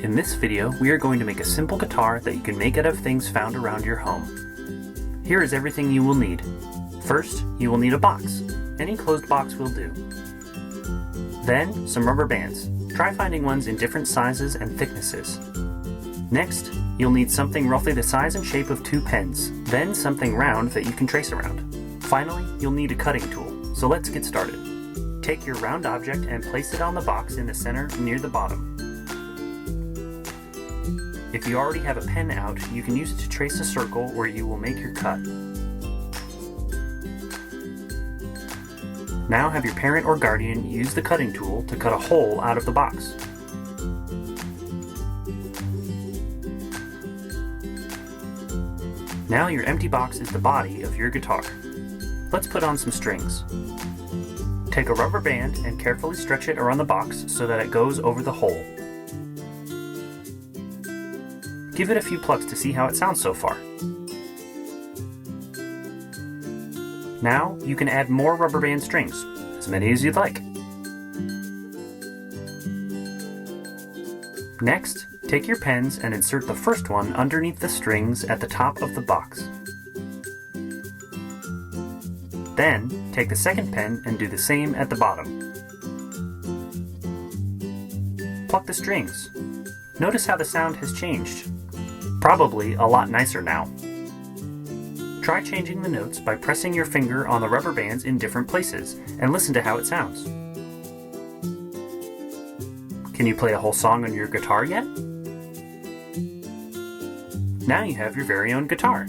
In this video, we are going to make a simple guitar that you can make out of things found around your home. Here is everything you will need. First, you will need a box. Any closed box will do. Then, some rubber bands. Try finding ones in different sizes and thicknesses. Next, you'll need something roughly the size and shape of 2 pens, then something round that you can trace around. Finally, you'll need a cutting tool, so let's get started. Take your round object and place it on the box in the center near the bottom. If you already have a pen out, you can use it to trace a circle where you will make your cut. Now have your parent or guardian use the cutting tool to cut a hole out of the box. Now your empty box is the body of your guitar. Let's put on some strings. Take a rubber band and carefully stretch it around the box so that it goes over the hole. Give it a few plucks to see how it sounds so far. Now you can add more rubber band strings, as many as you'd like. Next, take your pens and insert the first one underneath the strings at the top of the box. Then, take the second pen and do the same at the bottom. Pluck the strings. Notice how the sound has changed. Probably a lot nicer now. Try changing the notes by pressing your finger on the rubber bands in different places and listen to how it sounds. Can you play a whole song on your guitar yet? Now you have your very own guitar.